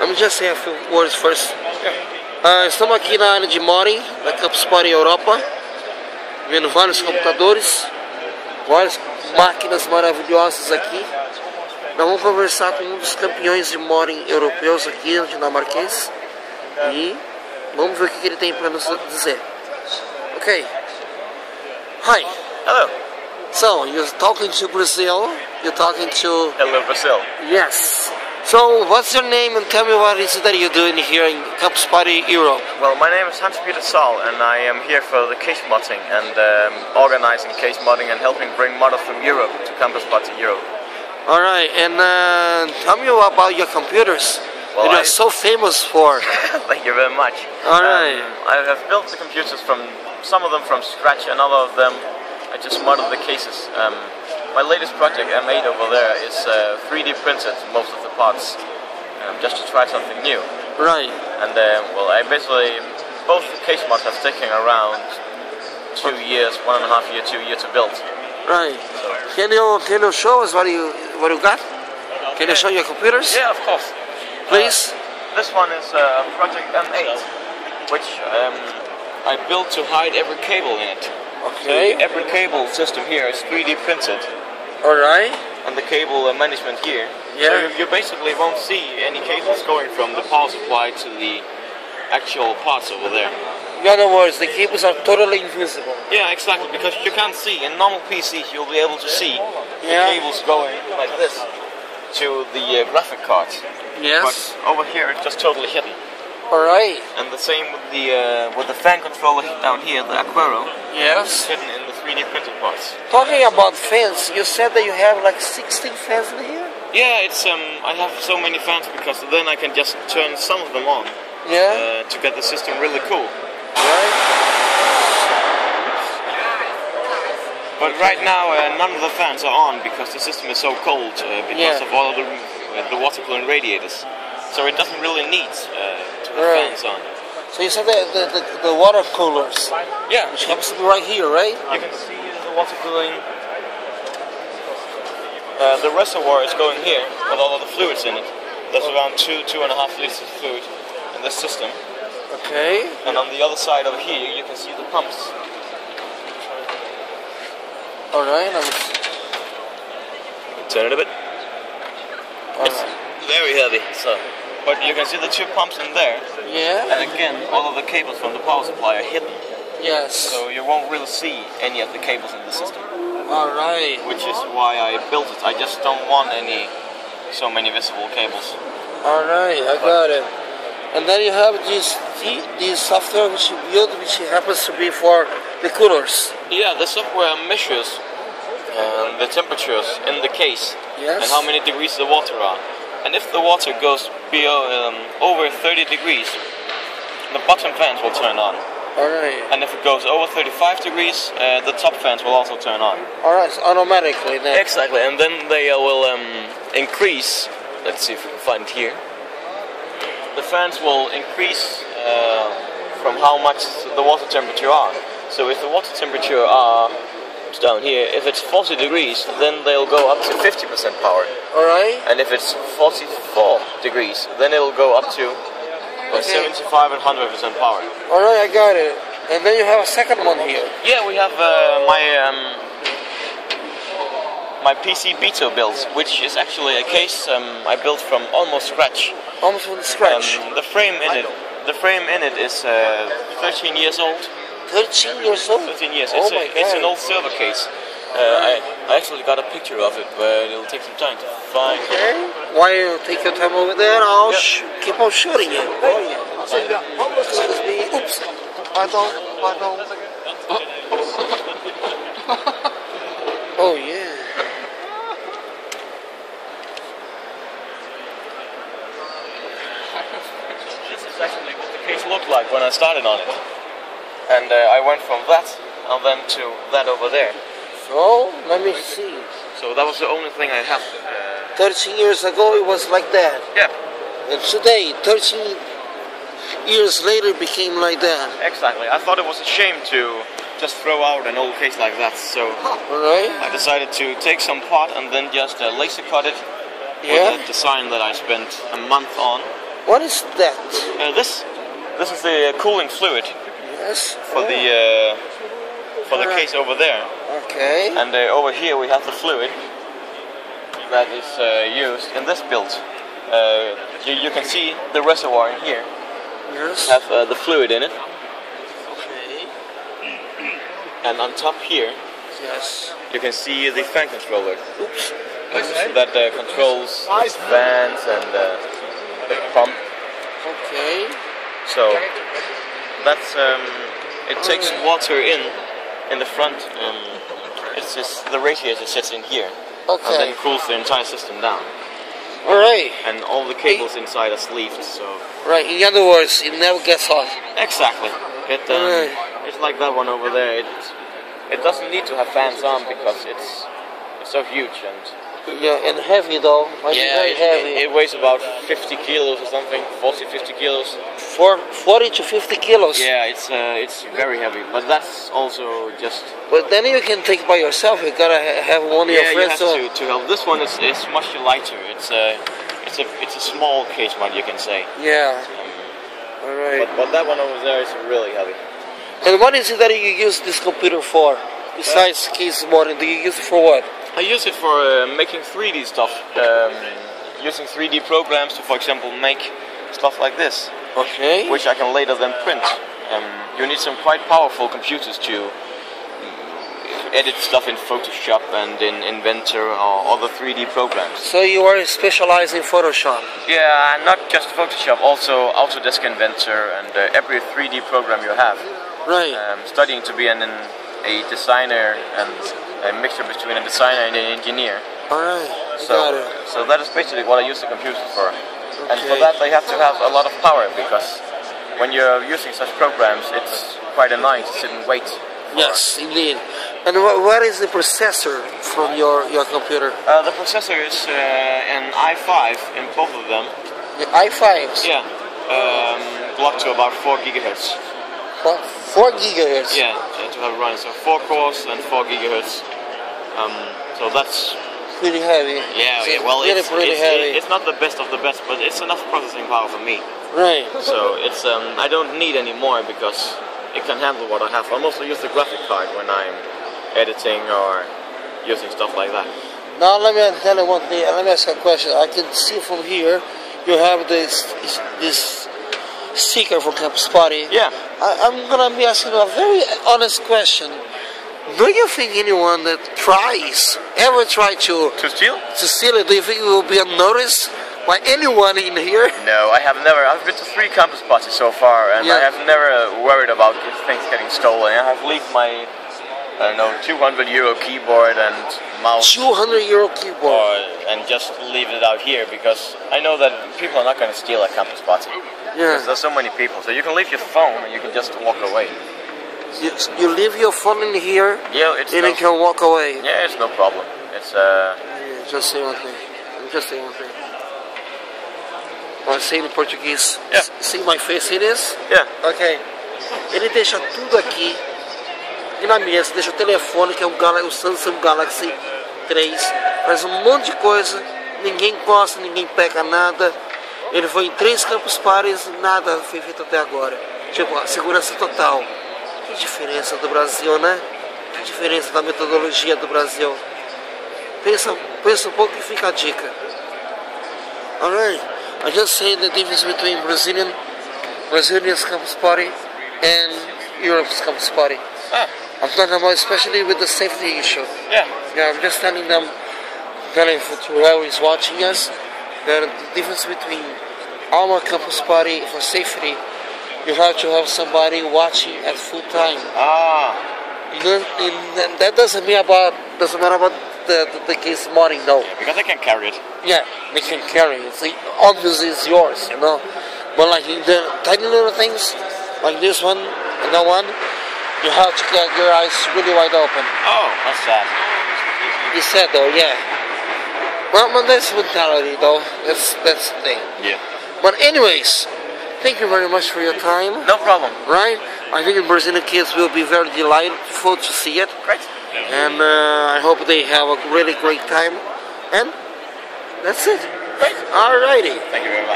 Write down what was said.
Let me just say a few words first. Estamos aqui na área de modding da Campus Party Europa, vendo vários computadores, várias máquinas maravilhosas aqui. Nós vamos conversar com um dos campeões de modding europeus aqui, dinamarquês, e vamos ver o que ele tem para nos dizer. Okay. Hi. Hello. So, you're talking to Brazil. You're talking to... Hello, Brazil. Yes. So, what's your name and tell me what is it that you're doing here in Campus Party Europe? Well, my name is Hans-Peter Saal and I am here for the case modding and organizing case modding and helping bring modders from Europe to Campus Party Europe. Alright, and tell me about your computers Well, that you're so famous for. Thank you very much. Alright. I have built the computers from, some of them from scratch and other of them I just modded the cases. My latest project I made over there is 3D printed most of the parts, just to try something new. Right. And well, I basically, both case mods have taken around 2 years, 1.5 year, 2 years to build. Right. Can you show us what you got? Can you show your computers? Yeah, of course. Please. This one is Project M8, which I built to hide every cable in it. Okay. So every cable system here is 3D printed. Alright. And the cable management here. Yeah. So you basically won't see any cables going from the power supply to the actual parts over there. In other words, the cables are totally invisible. Yeah, exactly, because you can't see. In normal PCs, you'll be able to see the cables going like this to the graphic cards. Yes. But over here, it's just totally hidden. Alright. And the same with the fan controller down here, the Aquaro. Yes. Hidden in the 3D printed parts. Talking about fans, you said that you have like 16 fans in here? Yeah, it's I have so many fans because then I can just turn some of them on. Yeah. To get the system really cool. Right. But right now, none of the fans are on because the system is so cold because of all of the water cooling radiators. So it doesn't really need to have fans on. So you said that the water coolers. Yeah. Which happens to be right here, right? You can see the water cooling. The reservoir is going here with all of the fluids in it. There's around 2.5 liters of fluid in this system. Okay. And on the other side over here, you can see the pumps. Alright, turn it a bit. It's very heavy, so. But you can see the 2 pumps in there. Yeah. And again, all of the cables from the power supply are hidden. Yes. So you won't really see any of the cables in the system. Alright. Which is why I built it. I just don't want so many visible cables. Alright, I got it. And then you have this software which you build, which happens to be for the coolers. Yeah, the software measures the temperatures in the case. Yes. And how many degrees the water are. And if the water goes over 30 degrees, the bottom fans will turn on. Alright. And if it goes over 35 degrees, the top fans will also turn on. Alright, so automatically then. Exactly, and then they will increase. Let's see if we can find it here. The fans will increase from how much the water temperature are. So if the water temperature is down here, if it's 40 degrees, then they'll go up to 50% power. Alright. And if it's 44 degrees, then it'll go up to 75 and 100% power. Alright, I got it. And then you have a second one here. Yeah, we have my PC Beto build, which is actually a case I built from almost scratch. Almost from scratch. The frame in it is 13 years old. 13 years old? 13 years. Oh my God. It's an old server case. I actually got a picture of it, but it'll take some time to find. Okay. While you take your time over there, I'll keep on shooting it. Oh yeah. Excuse me. Oops. Pardon. Oh yeah. This is actually what the case looked like when I started on it. And I went from that and then to that over there. So, let me see. So that was the only thing I had. 13 years ago it was like that. Yeah. And today, 13 years later, it became like that. Exactly. I thought it was a shame to just throw out an old case like that, so I decided to take some part and then just laser cut it with a design that I spent a month on. What is that? This is the cooling fluid Yes. for the case over there. Okay. And over here we have the fluid that is used in this build. You can see the reservoir in here. Yes. Have the fluid in it. Okay. And on top here, Yes. you can see the fan controller. Oops. That controls the fans and the pump. Okay. So that's it takes water in the front. It's just the radiator sits in here, and Okay. then cools the entire system down. All right. And all the cables inside are sleeved. So Right. In other words, it never gets hot. exactly, Right. it's like that one over there. It doesn't need to have fans on because it's so huge and. Yeah, and heavy though. Like very heavy. It weighs about 50 kilos or something, 40, 50 kilos. 40 to 50 kilos. Yeah, it's very heavy, but that's also just... But then you can take by yourself. You gotta have one of your Yeah, you friends. have to help. This one is much lighter. It's a small case mod, you can say. Yeah. All right. But that one over there is really heavy. And what is it that you use this computer for? Besides case modding, do you use it for what? I use it for making 3D stuff. Using 3D programs to, for example, make stuff like this. Okay. Which I can later then print. You need some quite powerful computers to edit stuff in Photoshop and in Inventor or other 3D programs. So you are specialized in Photoshop? Yeah, not just Photoshop, also Autodesk Inventor and every 3D program you have. Right. Studying to be a designer and a mixture between a designer and an engineer. Alright, got it. So that is basically what I use the computer for. Okay. And for that they have to have a lot of power because when you're using such programs it's quite annoying to sit and wait. Yes, indeed. And what is the processor from your computer? The processor is an i5 in both of them. The i5s? Yeah, clocked to about 4 gigahertz. 4 gigahertz? Yeah, to have it running. So 4 cores and 4 gigahertz. So that's pretty heavy. Yeah, So well, pretty heavy. it's not the best of the best, but it's enough processing power for me. Right. So it's I don't need any more because it can handle what I have. I mostly use the graphic card when I'm editing or using stuff like that. Now let me tell you one thing. Let me ask you a question. I can see from here you have this sticker for Campus Party. Yeah. I'm gonna be asking you a very honest question. Do you think anyone that ever try to steal it, do you think it will be unnoticed by anyone in here? No, I have never. I've been to 3 campus parties so far, and I have never worried about things getting stolen. I have left my, I don't know, €200 keyboard and mouse. €200 keyboard. And just leave it out here because I know that people are not going to steal a campus party. Yeah. Because there's so many people. So you can leave your phone and you can just walk away. You leave your phone in here, yeah, and you can walk away. Yeah, it's no problem. It's Just say one thing. Just say one thing. I'll say in português. Yeah. See my face, see this? Yeah. Ok. Ele deixa tudo aqui e na mesa, deixa o telefone, que é o Samsung Galaxy 3. Faz um monte de coisa, ninguém gosta, ninguém pega nada. Ele foi em 3 campus parties, nada foi feito até agora. Tipo, a segurança total. Que diferença do Brasil, né? Que diferença da metodologia do Brasil. Pensa um pouco e fica a dica. Alright, I just say the difference between Brazilian's campus party and Europe's campus party. I'm talking about especially with the safety issue. Yeah. Yeah, I'm just telling them, to whoever is watching us, that the difference between our campus party for safety, you have to have somebody watching at full time. That doesn't matter about the case modding, no. Yeah, because they can carry it. Yeah, they can carry it. So obviously it's yours, you know. But like the tiny little things, like this one and that one, you have to get your eyes really wide open. Oh, that's sad. It's sad though, yeah. Well, that's mentality though. That's the thing. Yeah. But anyways, thank you very much for your time. No problem. Right? I think the Brazilian kids will be very delightful to see it. Great. And I hope they have a really great time. And that's it. Great. Alrighty. Thank you very much.